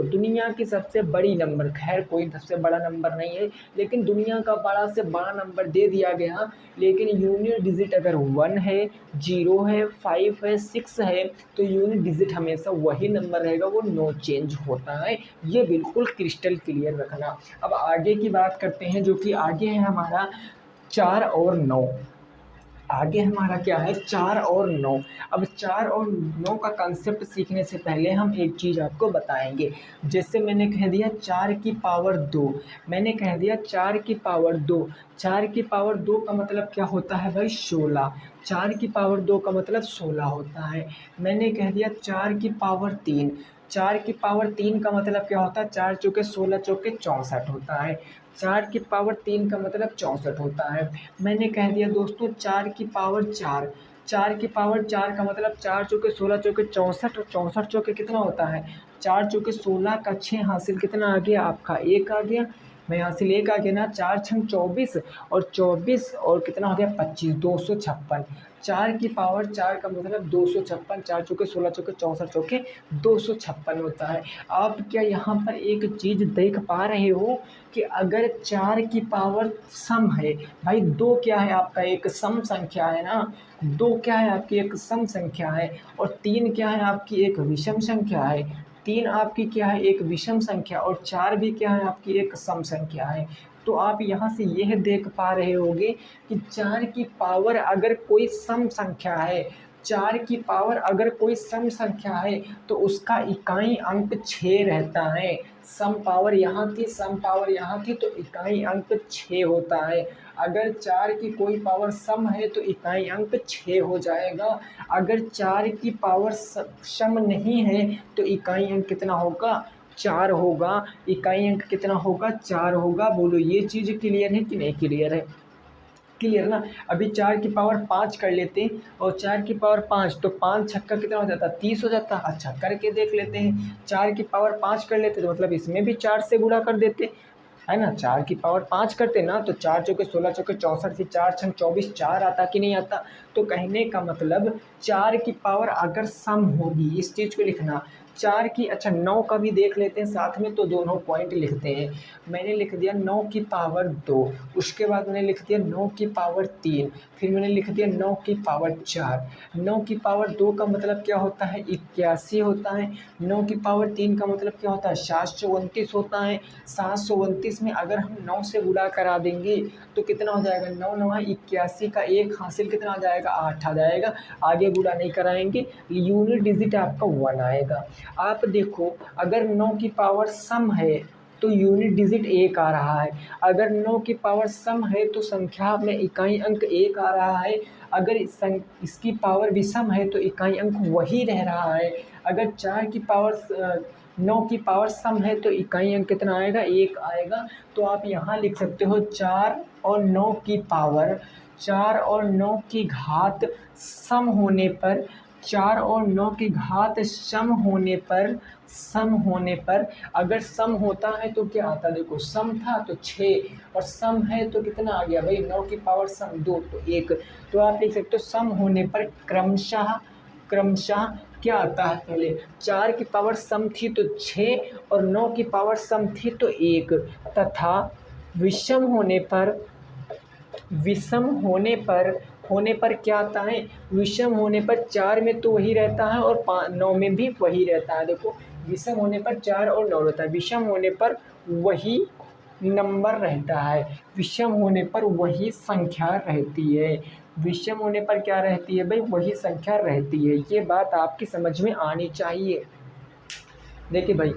दुनिया की सबसे बड़ी नंबर, खैर कोई सबसे बड़ा नंबर नहीं है, लेकिन दुनिया का बड़ा से बड़ा नंबर दे दिया गया, लेकिन यूनिट डिजिट अगर 1 है, 0 है, 5 है, 6 है, तो यूनिट डिजिट हमेशा वही नंबर रहेगा, वो नो चेंज होता है। ये बिल्कुल क्रिस्टल क्लियर रखना। अब आगे की बात करते हैं, जो कि आगे है हमारा 4 और 9। आगे हमारा क्या है, 4 और 9। अब 4 और 9 का कंसेप्ट सीखने से पहले हम एक चीज़ आपको बताएंगे। जैसे मैंने कह दिया 4 की पावर 2, मैंने कह दिया 4 की पावर 2, 4 की पावर 2 का मतलब क्या होता है भाई, 16। 4 की पावर 2 का मतलब 16 होता है। मैंने कह दिया 4 की पावर 3, 4 की पावर 3 का मतलब क्या होता है, 4 चौके 16 चौके 64 होता है। 4 की पावर 3 का मतलब 64 होता है। मैंने कह दिया दोस्तों 4 की पावर 4, 4 की पावर 4 का मतलब 4 चौके 16 चौके 64, और 64 चौके कितना होता है, 4 चौके 16 का 6 हासिल कितना आ गया आपका, 1 आ गया। मैं हासिल 1 आ गया ना, 4 छंग 24, और 24 और कितना हो गया 25, 256। 4 की पावर 4 का मतलब 256, 4 चौके 16 चौके 64 चौके 256 होता है। आप क्या यहाँ पर एक चीज़ देख पा रहे हो कि अगर 4 की पावर सम है, भाई 2 क्या है आपका, एक सम संख्या है ना, 2 क्या है आपकी एक सम संख्या है, और 3 क्या है आपकी एक विषम संख्या है। 3 आपकी क्या है, एक विषम संख्या, और 4 भी क्या है आपकी एक सम संख्या है। तो आप यहाँ से यह देख पा रहे होंगे कि 4 की पावर अगर कोई सम संख्या है, 4 की पावर अगर कोई सम संख्या है, तो उसका इकाई अंक 6 रहता है। सम पावर यहाँ थी, सम पावर यहाँ थी, तो इकाई अंक 6 होता है। अगर 4 की कोई पावर सम है तो इकाई अंक 6 हो जाएगा। अगर 4 की पावर सम नहीं है तो इकाई अंक कितना होगा, 4 होगा। इकाई अंक कितना होगा, 4 होगा। बोलो ये चीज़ क्लियर है कि नहीं क्लियर है, क्लियर ना। अभी 4 की पावर 5 कर लेते हैं, और 4 की पावर 5, तो 5 छक्का कितना हो जाता है, 30 हो जाता है। अच्छा करके देख लेते हैं, 4 की पावर 5 कर लेते तो मतलब इसमें भी 4 से गुणा कर देते, है ना। 4 की पावर 5 करते ना, तो 4 चौके 16 चौके 64 से 4 छंग 24, 4 आता कि नहीं आता। तो कहने का मतलब 4 की पावर अगर सम होगी, इस चीज़ को लिखना। 4 की, अच्छा 9 का भी देख लेते हैं साथ में, तो दोनों पॉइंट लिखते हैं। मैंने लिख दिया 9 की पावर 2, उसके बाद मैंने लिख दिया 9 की पावर 3, फिर मैंने लिख दिया 9 की पावर 4। 9 की पावर 2 का मतलब क्या होता है, 81 होता है। 9 की पावर 3 का मतलब क्या होता है, 729 होता है। 729 में अगर हम 9 से गुणा करा देंगे तो कितना हो जाएगा, 9 9 81 का 1 हासिल कितना आ जाएगा, 8 आ जाएगा। आगे गुणा नहीं कराएंगे, यूनिट डिजिट आपका 1 आएगा। आप देखो अगर 9 की पावर सम है तो यूनिट डिजिट 1 आ रहा है। अगर 9 की पावर सम है तो संख्या में इकाई अंक 1 आ रहा है। अगर इसकी पावर विषम है तो इकाई अंक वही रह रहा है। अगर 4 की पावर 9 की पावर सम है तो इकाई अंक कितना आएगा, 1 आएगा। तो आप यहाँ लिख सकते हो 4 और 9 की पावर, 4 और 9 की घात सम होने पर, 4 और 9 की घात सम होने पर अगर सम होता है तो क्या आता, देखो सम था तो 6, और सम है तो कितना आ गया भाई, 9 की पावर सम 2 तो 1। तो आप लिख सकते हो सम होने पर क्रमशः क्या आता है, पहले 4 की पावर सम थी तो 6, और 9 की पावर सम थी तो 1, तथा विषम होने पर क्या आता है, विषम होने पर 4 में तो वही रहता है और 9 में भी वही रहता है। देखो विषम होने पर 4 और 9 रहता है, विषम होने पर वही नंबर रहता है, विषम होने पर वही संख्या रहती है। विषम होने पर क्या रहती है भाई, वही संख्या रहती है। ये बात आपकी समझ में आनी चाहिए। देखिए भाई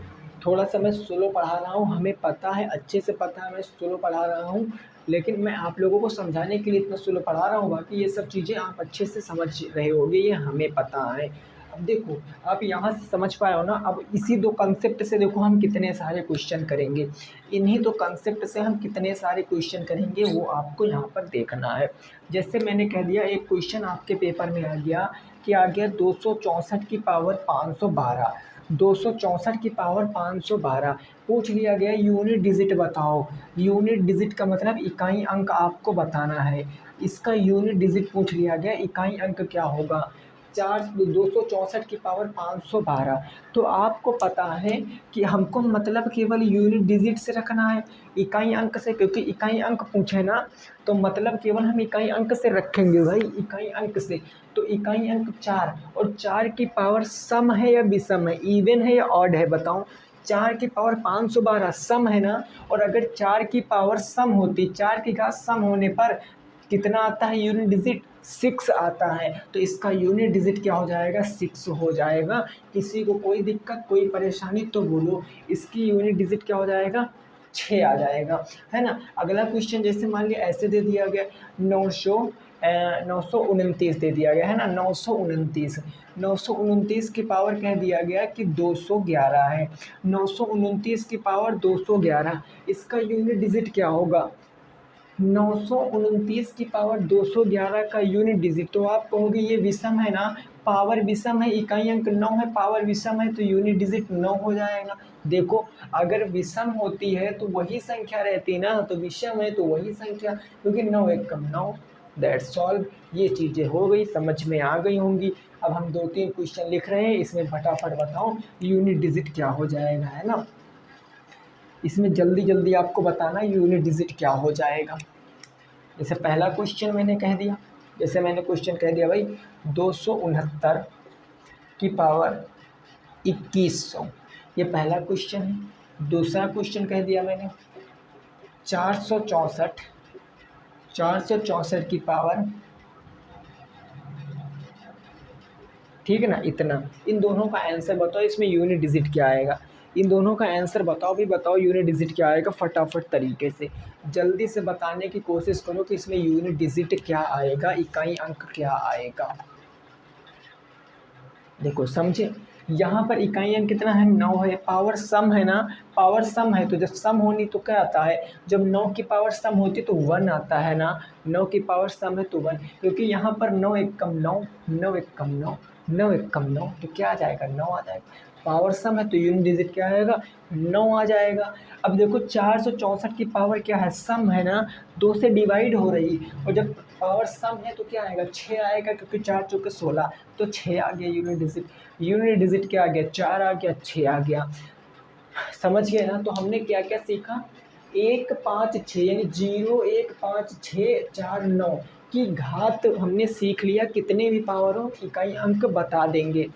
थोड़ा सा मैं स्लो पढ़ा रहा हूँ, हमें पता है, अच्छे से पता है मैं स्लो पढ़ा रहा हूँ, लेकिन मैं आप लोगों को समझाने के लिए इतना स्लो पढ़ा रहा हूँ। बाकी ये सब चीज़ें आप अच्छे से समझ रहे होगे, ये हमें पता है। अब देखो आप यहाँ से समझ पाए हो ना। अब इसी 2 कंसेप्ट से देखो हम कितने सारे क्वेश्चन करेंगे, इन्हीं 2 कंसेप्ट से हम कितने सारे क्वेश्चन करेंगे वो आपको यहाँ पर देखना है। जैसे मैंने कह दिया एक क्वेश्चन आपके पेपर में आ गया कि आ गया 264 की पावर 512, 264 की पावर 512 पूछ लिया गया यूनिट डिजिट बताओ। यूनिट डिजिट का मतलब इकाई अंक आपको बताना है। इसका यूनिट डिजिट पूछ लिया गया, इकाई अंक क्या होगा। 264 की पावर 512। तो आपको पता है कि हमको मतलब केवल यूनिट डिजिट से रखना है, इकाई अंक से, क्योंकि इकाई अंक पूछे ना तो मतलब केवल हम इकाई अंक से रखेंगे भाई, इकाई अंक से। तो इकाई अंक 4, और 4 की पावर सम है या विषम है, इवन है या ऑड है, बताओ। 4 की पावर 512 सम है ना, और अगर 4 की पावर सम होती, 4 की घात सम होने पर कितना आता है यूनिट डिजिट, 6 आता है। तो इसका यूनिट डिजिट क्या हो जाएगा, 6 हो जाएगा। किसी को कोई दिक्कत कोई परेशानी तो बोलो, इसकी यूनिट डिजिट क्या हो जाएगा, 6 आ जाएगा, है ना। अगला क्वेश्चन जैसे मान लिया ऐसे दे दिया गया 929 दे दिया गया है ना, 929 की पावर कह दिया गया कि 211 है। 929 की पावर 211, इसका यूनिट डिजिट क्या होगा, 929 की पावर 211 का यूनिट डिजिट। तो आप कहोगे ये विषम है ना, पावर विषम है, इकाई अंक 9 है, पावर विषम है, तो यूनिट डिजिट 9 हो जाएगा। देखो अगर विषम होती है तो वही संख्या रहती ना, तो विषम है तो वही संख्या, क्योंकि 9 एक कम 9। That's all. ये चीज़ें हो गई, समझ में आ गई होंगी। अब हम 2-3 क्वेश्चन लिख रहे हैं, इसमें फटाफट बताओ यूनिट डिजिट क्या हो जाएगा, है ना। इसमें जल्दी जल्दी आपको बताना यूनिट डिजिट क्या हो जाएगा। जैसे पहला क्वेश्चन मैंने कह दिया, जैसे मैंने क्वेश्चन कह दिया भाई 269 की पावर 2100, ये पहला क्वेश्चन है। दूसरा क्वेश्चन कह दिया मैंने 464 की पावर, ठीक है ना, इतना। इन दोनों का आंसर बताओ, इसमें यूनिट डिजिट क्या आएगा, इन दोनों का आंसर बताओ भी, बताओ यूनिट डिजिट क्या आएगा, फटाफट तरीके से जल्दी से बताने की कोशिश करो कि इसमें यूनिट डिजिट क्या आएगा, इकाई अंक क्या आएगा। देखो समझे, यहाँ पर इकाई अंक कितना है, 9 है, पावर सम है ना, पावर सम है तो जब सम होनी तो क्या आता है, जब 9 की पावर सम होती तो 1 आता है ना, 9 की पावर सम है तो 1, क्योंकि यहाँ पर 9 एक कम 9, 9 एक कम 9, 9 एक कम 9, तो क्या आ जाएगा, 9 आ जाएगा। पावर सम है तो यूनिट डिजिट क्या आएगा, 9 आ जाएगा। अब देखो 464 की पावर क्या है, सम है ना, 2 से डिवाइड हो रही, और जब पावर सम है तो क्या आएगा, 6 आएगा, क्योंकि 4 चौके 16, तो 6 आ गया यूनिट डिजिट। यूनिट डिजिट क्या आ गया, 4 आ गया, 6 आ गया। समझ गए ना। तो हमने क्या क्या सीखा, 1 5 6 यानी 0 1 5 6 4 9 की घात हमने सीख लिया, कितने भी पावर हो इकाई अंक बता देंगे,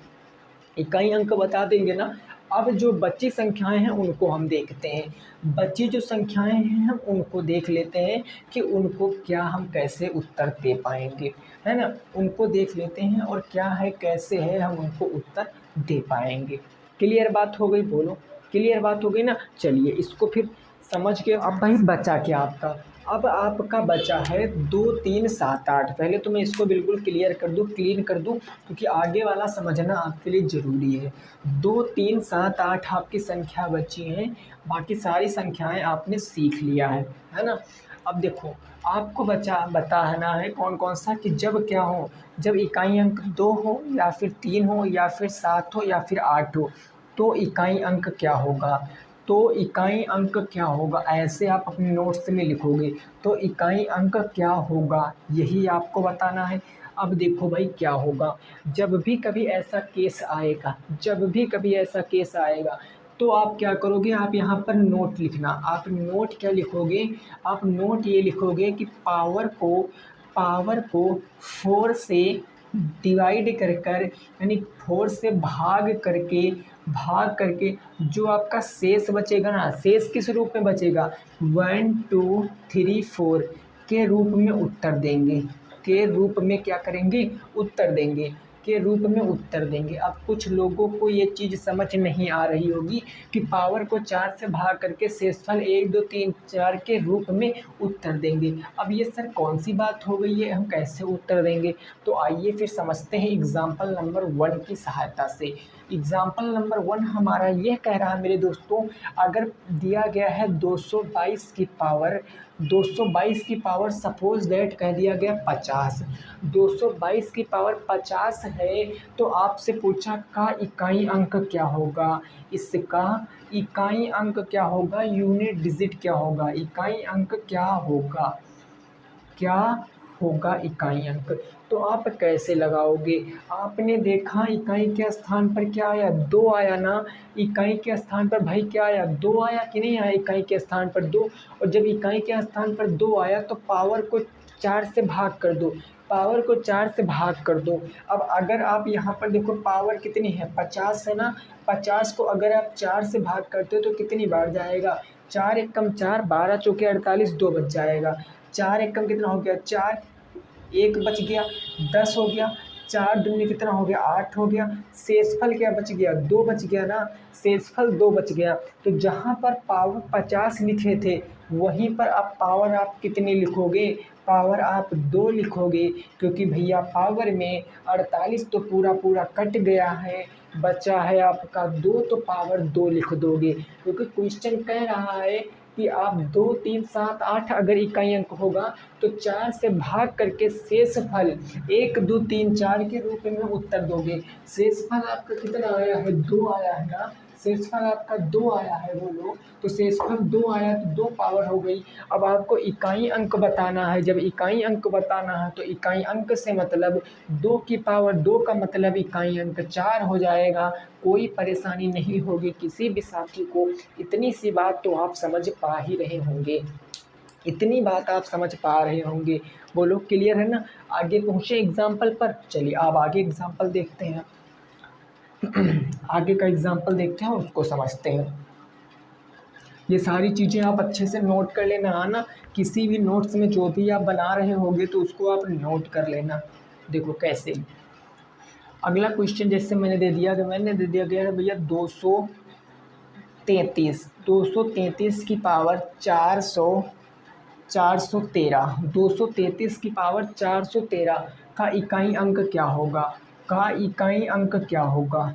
इकाई अंक बता देंगे ना। अब जो बची संख्याएं हैं उनको हम देखते हैं, बची जो संख्याएं हैं हम उनको देख लेते हैं कि उनको क्या हम कैसे उत्तर दे पाएंगे, है ना। उनको देख लेते हैं और क्या है कैसे है हम उनको उत्तर दे पाएंगे। क्लियर बात हो गई, बोलो क्लियर बात हो गई ना। चलिए इसको फिर समझ के, अब भाई बचा क्या आपका, अब आपका बचा है 2 3 7 8। पहले तो मैं इसको बिल्कुल क्लियर कर दूं, क्लीन कर दूं, क्योंकि आगे वाला समझना आपके लिए ज़रूरी है। 2 3 7 8 आपकी संख्या बची हैं, बाकी सारी संख्याएं आपने सीख लिया है ना। अब देखो आपको बताना है कौन कौन सा, कि जब क्या हो, जब इकाई अंक 2 हो या फिर 3 हो या फिर 7 हो या फिर 8 हो, तो इकाई अंक क्या होगा, तो इकाई अंक क्या होगा, ऐसे आप अपने नोट्स में लिखोगे। तो इकाई अंक क्या होगा यही आपको बताना है। अब देखो भाई क्या होगा, जब भी कभी ऐसा केस आएगा, जब भी कभी ऐसा केस आएगा, तो आप क्या करोगे, आप यहाँ पर नोट लिखना। आप नोट क्या लिखोगे, आप नोट ये लिखोगे कि पावर को 4 से डिवाइड कर यानी 4 से भाग करके जो आपका शेष बचेगा ना, शेष किस रूप में बचेगा, 1 2 3 4 के रूप में उत्तर देंगे, के रूप में क्या करेंगे, उत्तर देंगे, के रूप में उत्तर देंगे। अब कुछ लोगों को ये चीज़ समझ नहीं आ रही होगी कि पावर को 4 से भाग करके शेषफल 1 2 3 4 के रूप में उत्तर देंगे। अब ये सर कौन सी बात हो गई है, हम कैसे उत्तर देंगे। तो आइए फिर समझते हैं एग्जाम्पल नंबर 1 की सहायता से। एग्जाम्पल नंबर 1 हमारा यह कह रहा है मेरे दोस्तों, अगर दिया गया है 222 की पावर सपोज दैट कह दिया गया 50, 222 की पावर 50 है, तो आपसे पूछा का इकाई अंक क्या होगा, इसका इकाई अंक क्या होगा, यूनिट डिजिट क्या होगा, इकाई अंक क्या होगा, क्या होगा इकाई अंक। तो आप कैसे लगाओगे? आपने देखा इकाई के स्थान पर क्या आया, 2 आया ना। इकाई के स्थान पर भाई क्या आया, 2 आया कि नहीं आया? इकाई के स्थान पर 2, और जब इकाई के स्थान पर 2 आया तो पावर को 4 से भाग कर दो, पावर को 4 से भाग कर दो। अब अगर आप यहाँ पर देखो पावर कितनी है, 50 है ना। 50 को अगर आप 4 से भाग करते हो तो कितनी बार जाएगा, 4 एकम 4, 12 चौके 48, 2 बच जाएगा। 4 एकम कितना हो गया, 4, 1 बच गया, 10 हो गया, 4 दूनी कितना हो गया, 8 हो गया। शेषफल क्या बच गया, 2 बच गया ना। शेषफल 2 बच गया। तो जहाँ पर पावर 50 लिखे थे वहीं पर आप पावर आप कितनी लिखोगे, पावर आप 2 लिखोगे, क्योंकि भैया पावर में 48 तो पूरा पूरा कट गया है, बचा है आपका 2, तो पावर 2 लिख दोगे। क्योंकि क्वेश्चन कह रहा है कि आप 2, 3, 7, 8 अगर इकाई अंक होगा तो 4 से भाग करके शेषफल 1, 2, 3, 4 के रूप में उत्तर दोगे। शेषफल आपका कितना आया है, 2 आया है ना। शेषफल आपका 2 आया है, बोलो। तो शेषफल 2 आया तो 2 पावर हो गई। अब आपको इकाई अंक बताना है। जब इकाई अंक बताना है तो इकाई अंक से मतलब 2 की पावर 2 का मतलब इकाई अंक 4 हो जाएगा। कोई परेशानी नहीं होगी किसी भी साथी को। इतनी सी बात तो आप समझ पा ही रहे होंगे, इतनी बात आप समझ पा रहे होंगे। बोलो क्लियर है ना। आगे पहुँचे एग्जाम्पल पर, चलिए अब आगे एग्जाम्पल देखते हैं। आगे का एग्जाम्पल देखते हैं, उसको समझते हैं। ये सारी चीज़ें आप अच्छे से नोट कर लेना, आना किसी भी नोट्स में जो भी आप बना रहे होंगे तो उसको आप नोट कर लेना। देखो कैसे, अगला क्वेश्चन जैसे मैंने दे दिया गया है भैया 233 की पावर 413, 233 की पावर 413 का इकाई अंक क्या होगा, का इकाई अंक क्या होगा,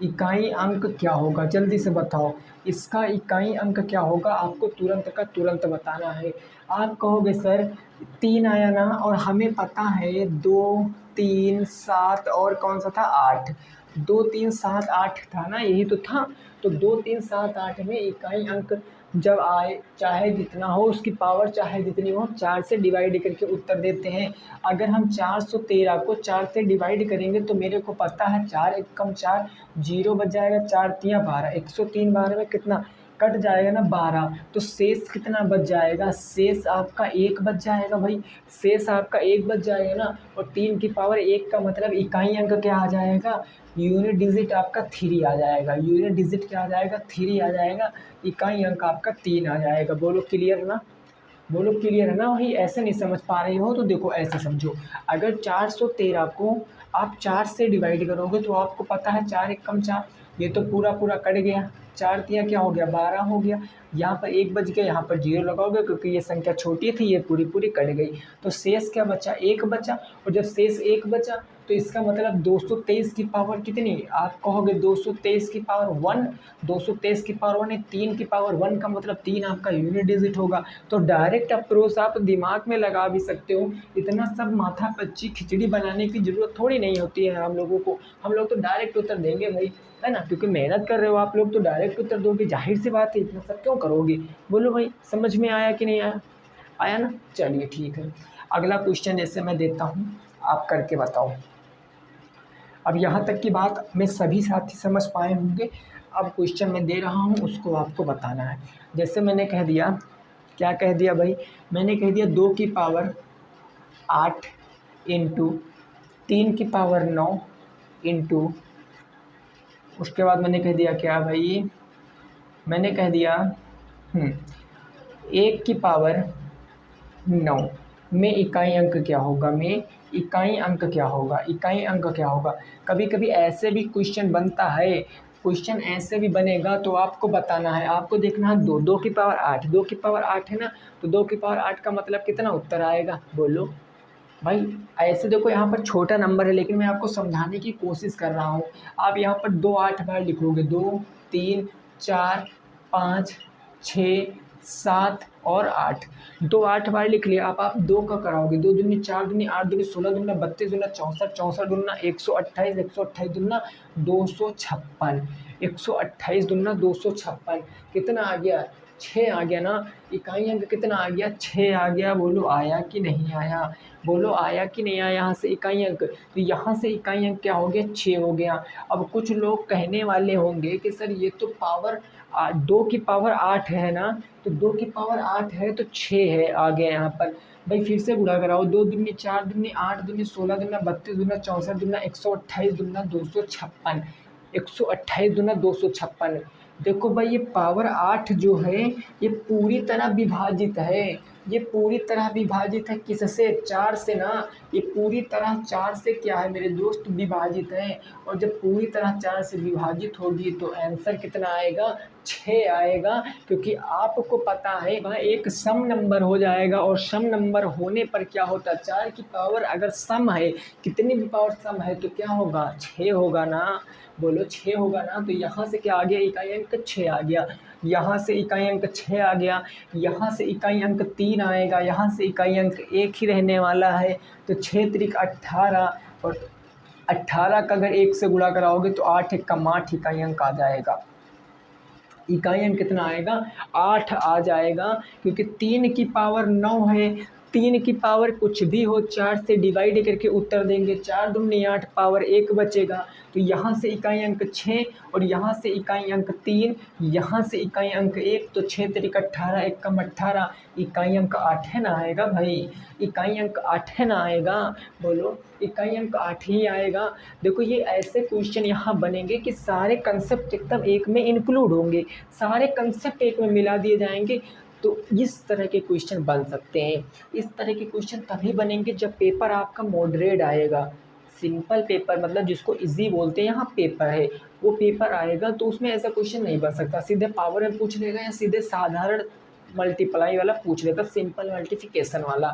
इकाई अंक क्या होगा, जल्दी से बताओ। इसका इकाई अंक क्या होगा, आपको तुरंत का तुरंत बताना है। आप कहोगे सर 3 आया ना, और हमें पता है 2, 3, 7 और कौन सा था, 8। 2, 3, 7, 8 था ना, यही तो था। तो 2, 3, 7, 8 में इकाई अंक जब आए, चाहे जितना हो उसकी पावर चाहे जितनी हो, 4 से डिवाइड करके उत्तर देते हैं। अगर हम 413 को 4 से डिवाइड करेंगे तो मेरे को पता है 4 एकम 4, 0 बच जाएगा, 4 तियाँ 12, 103 12 में कितना कट जाएगा ना, 12। तो शेष कितना बच जाएगा, शेष आपका 1 बच जाएगा भाई, शेष आपका 1 बच जाएगा ना। और 3 की पावर 1 का मतलब इकाई अंक क्या आ जाएगा, यूनिट डिजिट आपका 3 आ जाएगा। यूनिट डिजिट क्या आ जाएगा, 3 आ जाएगा। इकाई अंक आपका 3 आ जाएगा। बोलो क्लियर है ना, बोलो क्लियर है ना भाई। ऐसे नहीं समझ पा रहे हो तो देखो ऐसे समझो। अगर 413 को आप 4 से डिवाइड करोगे तो आपको पता है 4 एकम 4, ये तो पूरा पूरा कट गया, 4 तिया क्या हो गया, 12 हो गया। यहाँ पर 1 बच गया, यहाँ पर 0 लगाओगे क्योंकि ये संख्या छोटी थी, ये पूरी पूरी कट गई। तो शेष क्या बचा, 1 बचा। और जब शेष 1 बचा तो इसका मतलब 223 की पावर कितनी, आप कहोगे 223 की पावर 1, 223 की पावर 1 है, 3 की पावर 1 का मतलब 3 आपका यूनिट डिजिट होगा। तो डायरेक्ट अप्रोच आप दिमाग में लगा भी सकते हो। इतना सब माथा पच्ची खिचड़ी बनाने की ज़रूरत थोड़ी नहीं होती है हम लोगों को। हम लोग तो डायरेक्ट उत्तर देंगे भाई, है ना, क्योंकि मेहनत कर रहे हो आप लोग तो डायरेक्ट उत्तर दोगे, जाहिर सी बात है, इतना सब क्यों करोगे। बोलो भाई समझ में आया कि नहीं आया, आया ना। चलिए ठीक है, अगला क्वेश्चन जैसे मैं देता हूँ, आप करके बताओ। अब यहाँ तक की बात में सभी साथी समझ पाए होंगे। अब क्वेश्चन मैं दे रहा हूँ उसको आपको बताना है। जैसे मैंने कह दिया, क्या कह दिया भाई, मैंने कह दिया 2 की पावर 8 इंटू 3 की पावर 9 इंटू, उसके बाद मैंने कह दिया क्या भाई, मैंने कह दिया 1 की पावर 9 में इकाई अंक क्या होगा, में इकाई अंक क्या होगा, इकाई अंक क्या होगा। कभी कभी ऐसे भी क्वेश्चन बनता है, क्वेश्चन ऐसे भी बनेगा तो आपको बताना है, आपको देखना है 2 की पावर 8, 2 की पावर 8 है ना, तो 2 की पावर 8 का मतलब कितना उत्तर आएगा, बोलो भाई। ऐसे देखो यहाँ पर छोटा नंबर है लेकिन मैं आपको समझाने की कोशिश कर रहा हूँ। आप यहाँ पर 2 8 बार लिखोगे, 2, 3, 4, 5, 6, 7 और 8, 2 8 बार लिख लिया। आप 2 का कराओगे, 2 दूनी 4 दूनी 8 दूनी 16 दूना 32 दूना 64, 64 दूना 128, 128 दूना 256, 128 दूना 256 कितना आ गया, 6 आ गया ना। इकाई अंक कितना आ गया? 6 आ गया। बोलो आया कि नहीं आया? बोलो आया कि नहीं आया यहाँ से इकाई अंक? तो यहाँ से इकाई अंक क्या हो गया? 6 हो गया। अब कुछ लोग कहने वाले होंगे कि सर ये तो पावर 2 की पावर 8 है ना, तो 2 की पावर 8 है तो 6 है आ गया यहाँ पर। भाई फिर से गुणा कराओ, 2 दूनी 4 दूनी 8 दूनी 16 दूना 32 दूना 64 दूना 128 दूना 256, 128 दूना 256। देखो भाई ये पावर 8 जो है ये पूरी तरह विभाजित है, ये पूरी तरह विभाजित है किससे? 4 से ना। ये पूरी तरह 4 से क्या है मेरे दोस्त? विभाजित है। और जब पूरी तरह 4 से विभाजित होगी तो आंसर कितना आएगा? 6 आएगा। क्योंकि आपको पता है वह एक सम नंबर हो जाएगा, और सम नंबर होने पर क्या होता है? 4 की पावर अगर सम है, कितनी भी पावर सम है तो क्या होगा? 6 होगा ना। बोलो 6 होगा ना। तो यहाँ से क्या आ गया? इकाई अंक 6 आ गया। यहाँ से इकाई अंक 6 आ गया। यहाँ से इकाई अंक 3 आएगा। यहाँ से इकाई अंक 1 ही रहने वाला है। तो 6 त्रिक 18, और 18 का अगर 1 से गुणा कराओगे तो 8 एकम 8 इकाई अंक आ जाएगा। इकाई अंक कितना आएगा? 8 आ जाएगा। क्योंकि 3 की पावर 9 है, 3 की पावर कुछ भी हो 4 से डिवाइड करके उत्तर देंगे। 4 दूनी 8, पावर 1 बचेगा। तो यहाँ से इकाई अंक 6 और यहाँ से इकाई अंक 3, यहाँ से इकाई अंक 1, तो 6 त्रिक 18, 1 कम 18, इकाई अंक 8 है ना आएगा भाई? इकाई अंक 8 है ना आएगा? बोलो इकाई अंक 8 ही आएगा। देखो ये ऐसे क्वेश्चन यहाँ बनेंगे कि सारे कंसेप्ट एकदम एक में इंक्लूड होंगे, सारे कंसेप्ट एक में मिला दिए जाएंगे। तो इस तरह के क्वेश्चन बन सकते हैं। इस तरह के क्वेश्चन तभी बनेंगे जब पेपर आपका मॉडरेट आएगा। सिंपल पेपर मतलब जिसको इजी बोलते हैं यहाँ पेपर है, वो पेपर आएगा तो उसमें ऐसा क्वेश्चन नहीं बन सकता। सीधे पावर में पूछ लेगा या सीधे साधारण मल्टीप्लाई वाला पूछ लेगा, सिंपल मल्टीप्लिकेशन वाला।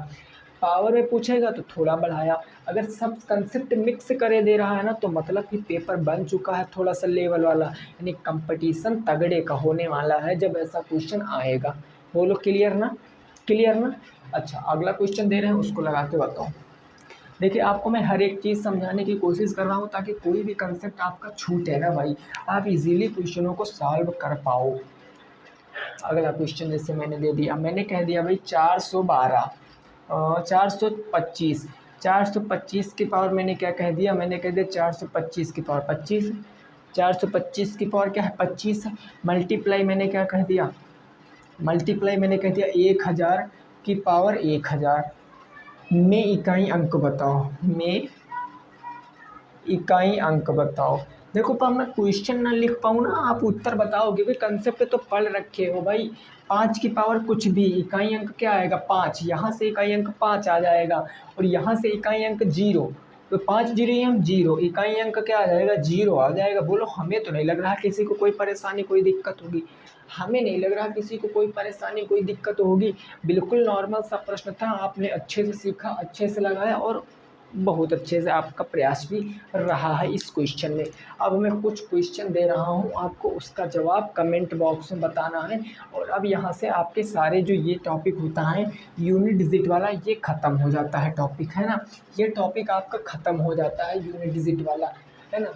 पावर में पूछेगा तो थोड़ा बढ़ाया। अगर सब कंसेप्ट मिक्स करे दे रहा है ना तो मतलब कि पेपर बन चुका है थोड़ा सा लेवल वाला, यानी कंपटीशन तगड़े का होने वाला है जब ऐसा क्वेश्चन आएगा। बोलो क्लियर ना? क्लियर ना? अच्छा अगला क्वेश्चन दे रहे हैं उसको लगा के बताओ। देखिए आपको मैं हर एक चीज़ समझाने की कोशिश कर रहा हूँ ताकि कोई भी कंसेप्ट आपका छूटे ना भाई, आप इजीली क्वेश्चनों को सॉल्व कर पाओ। अगला क्वेश्चन जैसे मैंने दे दिया, मैंने कह दिया भाई 412, 425, 425 की पावर मैंने क्या कह दिया? मैंने कह दिया 425 की पावर 25, 425 की पावर क्या है? 25 है। मल्टीप्लाई मैंने क्या कह दिया? मल्टीप्लाई मैंने कह दिया 1000 की पावर 1000। में इकाई अंक बताओ, में इकाई अंक बताओ। देखो पर मैं क्वेश्चन ना लिख पाऊँ ना, आप उत्तर बताओगे भाई, कंसेप्ट तो पढ़ रखे हो भाई। 5 की पावर कुछ भी, इकाई अंक क्या आएगा? 5। यहाँ से इकाई अंक 5 आ जाएगा, और यहाँ से इकाई अंक 0, तो 5 जीरो हम 0, इकाई अंक क्या आ जाएगा? 0 आ जाएगा। बोलो हमें तो नहीं लग रहा किसी को कोई परेशानी कोई दिक्कत होगी, हमें नहीं लग रहा किसी को कोई परेशानी कोई दिक्कत होगी। बिल्कुल नॉर्मल सा प्रश्न था, आपने अच्छे से सीखा, अच्छे से लगाया, और बहुत अच्छे से आपका प्रयास भी रहा है इस क्वेश्चन में। अब मैं कुछ क्वेश्चन दे रहा हूं आपको, उसका जवाब कमेंट बॉक्स में बताना है। और अब यहाँ से आपके सारे जो ये टॉपिक होता है यूनिट डिजिट वाला, ये ख़त्म हो जाता है टॉपिक, है ना? ये टॉपिक आपका ख़त्म हो जाता है यूनिट डिजिट वाला, है ना?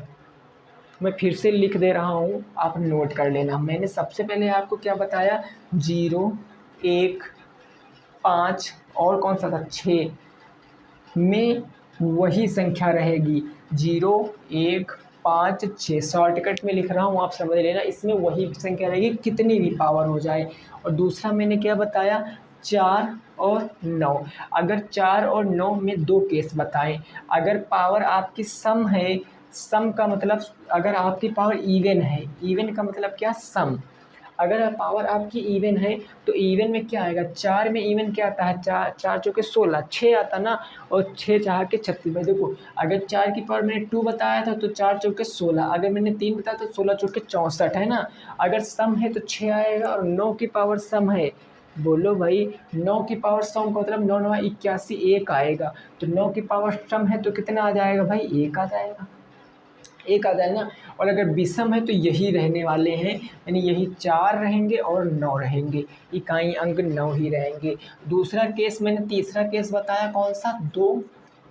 मैं फिर से लिख दे रहा हूँ, आप नोट कर लेना। मैंने सबसे पहले आपको क्या बताया? 0, 1, 5 और कौन सा था? 6 में वही संख्या रहेगी। 0, 1, 5, 6 शॉर्टकट में लिख रहा हूँ, आप समझ लेना। इसमें वही संख्या रहेगी कितनी भी पावर हो जाए। और दूसरा मैंने क्या बताया? 4 और 9। अगर 4 और 9 में 2 केस बताएं। अगर पावर आपकी सम है, सम का मतलब अगर आपकी पावर इवन है, इवन का मतलब क्या? सम। अगर पावर आपकी इवन है तो इवन में क्या आएगा? 4 में इवन क्या आता है? 4 4 चौके 16, 6 आता ना, और 6 चार के 36। भाई देखो अगर 4 की पावर मैंने 2 बताया था तो 4 चौके 16, अगर मैंने 3 बताया तो 16 चौके 64, है ना? अगर सम है तो 6 आएगा, और 9 की पावर सम है। बोलो भाई 9 की पावर सम का मतलब 9 9 81, 1 आएगा। तो 9 की पावर सम है तो कितना आ जाएगा भाई? 1 आ जाएगा, 1 आ जाएगा ना। और अगर विषम है तो यही रहने वाले हैं, यानी यही 4 रहेंगे और 9 रहेंगे, इकाई अंक 9 ही रहेंगे। दूसरा केस मैंने तीसरा केस बताया कौन सा? 2,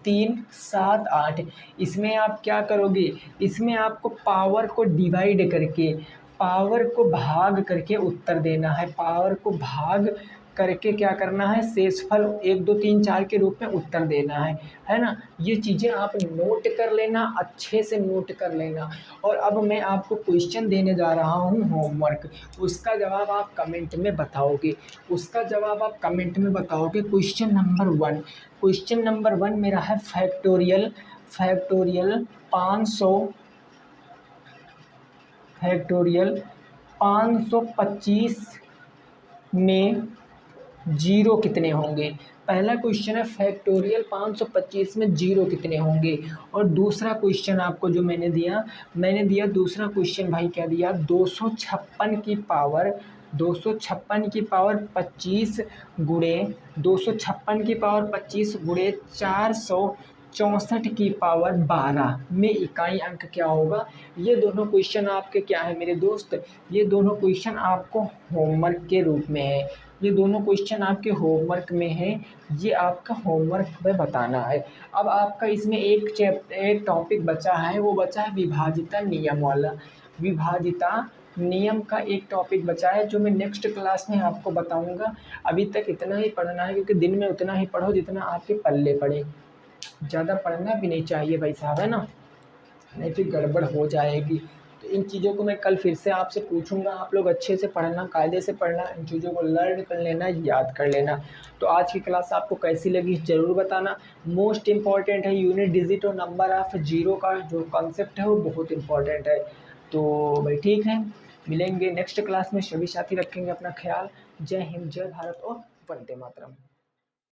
3, 7, 8। इसमें आप क्या करोगे? इसमें आपको पावर को डिवाइड करके, पावर को भाग करके उत्तर देना है, पावर को भाग करके क्या करना है, शेषफल 1 2 3 4 के रूप में उत्तर देना है ना। ये चीज़ें आप नोट कर लेना, अच्छे से नोट कर लेना। और अब मैं आपको क्वेश्चन देने जा रहा हूँ होमवर्क, उसका जवाब आप कमेंट में बताओगे, उसका जवाब आप कमेंट में बताओगे। क्वेश्चन नंबर 1 मेरा है फैक्टोरियल 525 में जीरो कितने होंगे। पहला क्वेश्चन है फैक्टोरियल 525 में जीरो कितने होंगे। और दूसरा क्वेश्चन आपको जो मैंने दिया दूसरा क्वेश्चन भाई क्या दिया, 256 की पावर 25 गुणे 256 की पावर 25 गुणे 464 की पावर 12 में इकाई अंक क्या होगा। ये दोनों क्वेश्चन आपके क्या है मेरे दोस्त, ये दोनों क्वेश्चन आपको होमवर्क के रूप में है, ये दोनों क्वेश्चन आपके होमवर्क में है, ये आपका होमवर्क में बताना है। अब आपका इसमें एक टॉपिक बचा है, वो बचा है विभाजिता नियम वाला। विभाजिता नियम का एक टॉपिक बचा है जो मैं नेक्स्ट क्लास में आपको बताऊंगा। अभी तक इतना ही पढ़ना है, क्योंकि दिन में उतना ही पढ़ो जितना आपके पल्ले पड़े, ज़्यादा पढ़ना भी नहीं चाहिए भाई साहब, है ना, नहीं फिर गड़बड़ हो जाएगी। तो इन चीज़ों को मैं कल फिर से आपसे पूछूंगा, आप लोग अच्छे से पढ़ना, कायदे से पढ़ना, इन चीज़ों को लर्न कर लेना, याद कर लेना। तो आज की क्लास आपको कैसी लगी ज़रूर बताना। मोस्ट इम्पॉर्टेंट है यूनिट डिजिट और नंबर ऑफ जीरो का जो कॉन्सेप्ट है वो बहुत इम्पॉर्टेंट है। तो भाई ठीक है, मिलेंगे नेक्स्ट क्लास में। सभी साथी रखेंगे अपना ख्याल। जय हिंद, जय भारत और वंदे मातरम।